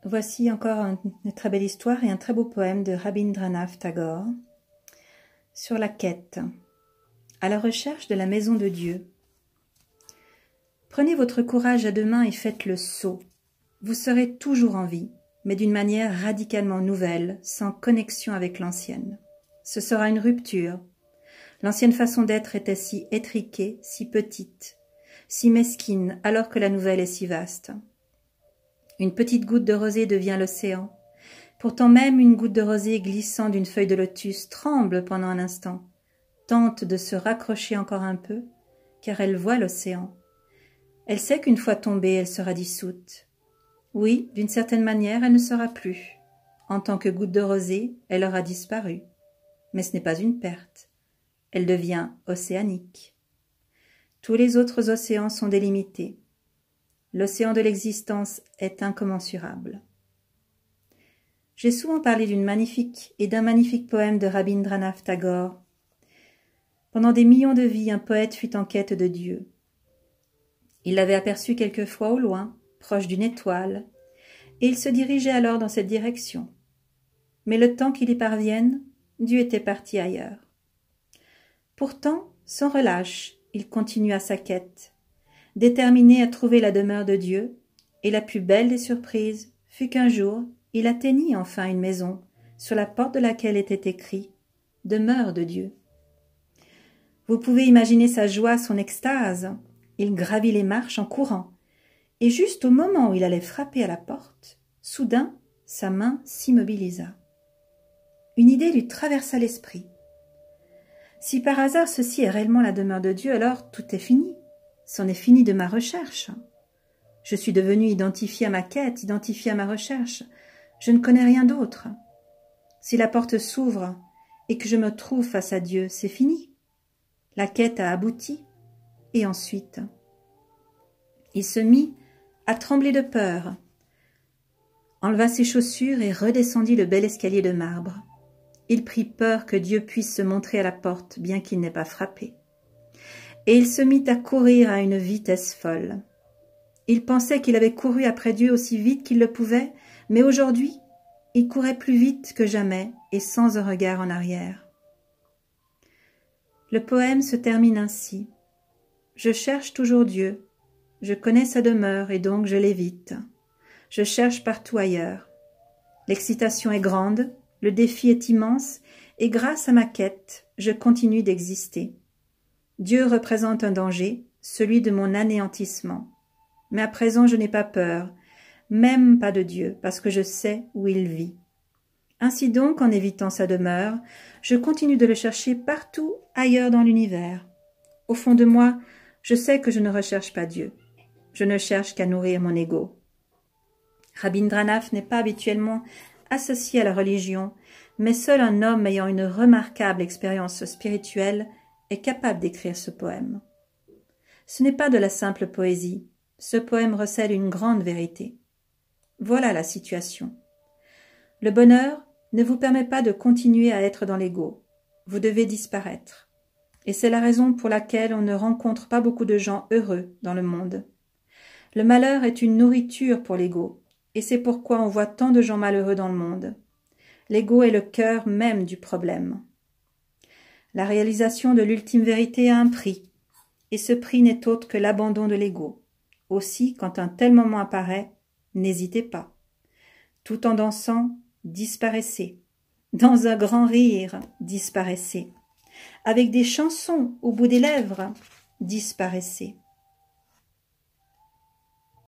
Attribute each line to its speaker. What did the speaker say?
Speaker 1: Voici encore une très belle histoire et un très beau poème de Rabindranath Tagore sur la quête, à la recherche de la maison de Dieu. Prenez votre courage à deux mains et faites le saut. Vous serez toujours en vie, mais d'une manière radicalement nouvelle, sans connexion avec l'ancienne. Ce sera une rupture. L'ancienne façon d'être était si étriquée, si petite, si mesquine, alors que la nouvelle est si vaste. Une petite goutte de rosée devient l'océan. Pourtant même une goutte de rosée glissant d'une feuille de lotus tremble pendant un instant, tente de se raccrocher encore un peu, car elle voit l'océan. Elle sait qu'une fois tombée, elle sera dissoute. Oui, d'une certaine manière, elle ne sera plus. En tant que goutte de rosée, elle aura disparu. Mais ce n'est pas une perte. Elle devient océanique. Tous les autres océans sont délimités. L'océan de l'existence est incommensurable. J'ai souvent parlé d'un magnifique poème de Rabindranath Tagore. Pendant des millions de vies, un poète fut en quête de Dieu. Il l'avait aperçu quelquefois au loin, proche d'une étoile, et il se dirigeait alors dans cette direction. Mais le temps qu'il y parvienne, Dieu était parti ailleurs. Pourtant, sans relâche, il continua sa quête, déterminé à trouver la demeure de Dieu, et la plus belle des surprises fut qu'un jour, il atteignit enfin une maison, sur la porte de laquelle était écrit « Demeure de Dieu ». Vous pouvez imaginer sa joie, son extase. Il gravit les marches en courant, et juste au moment où il allait frapper à la porte, soudain, sa main s'immobilisa. Une idée lui traversa l'esprit. Si par hasard ceci est réellement la demeure de Dieu, alors tout est fini. C'en est fini de ma recherche. Je suis devenu identifié à ma quête, identifié à ma recherche. Je ne connais rien d'autre. Si la porte s'ouvre et que je me trouve face à Dieu, c'est fini. La quête a abouti. Et ensuite, il se mit à trembler de peur, enleva ses chaussures et redescendit le bel escalier de marbre. Il prit peur que Dieu puisse se montrer à la porte, bien qu'il n'ait pas frappé. Et il se mit à courir à une vitesse folle. Il pensait qu'il avait couru après Dieu aussi vite qu'il le pouvait, mais aujourd'hui, il courait plus vite que jamais et sans un regard en arrière. Le poème se termine ainsi. Je cherche toujours Dieu. Je connais sa demeure et donc je l'évite. Je cherche partout ailleurs. L'excitation est grande, le défi est immense et grâce à ma quête, je continue d'exister. Dieu représente un danger, celui de mon anéantissement. Mais à présent je n'ai pas peur, même pas de Dieu, parce que je sais où il vit. Ainsi donc, en évitant sa demeure, je continue de le chercher partout ailleurs dans l'univers. Au fond de moi, je sais que je ne recherche pas Dieu. Je ne cherche qu'à nourrir mon ego. Rabindranath n'est pas habituellement associé à la religion, mais seul un homme ayant une remarquable expérience spirituelle est capable d'écrire ce poème. Ce n'est pas de la simple poésie. Ce poème recèle une grande vérité. Voilà la situation. Le bonheur ne vous permet pas de continuer à être dans l'ego. Vous devez disparaître. Et c'est la raison pour laquelle on ne rencontre pas beaucoup de gens heureux dans le monde. Le malheur est une nourriture pour l'ego, et c'est pourquoi on voit tant de gens malheureux dans le monde. L'ego est le cœur même du problème. La réalisation de l'ultime vérité a un prix, et ce prix n'est autre que l'abandon de l'ego. Aussi, quand un tel moment apparaît, n'hésitez pas. Tout en dansant, disparaissez. Dans un grand rire, disparaissez. Avec des chansons au bout des lèvres, disparaissez.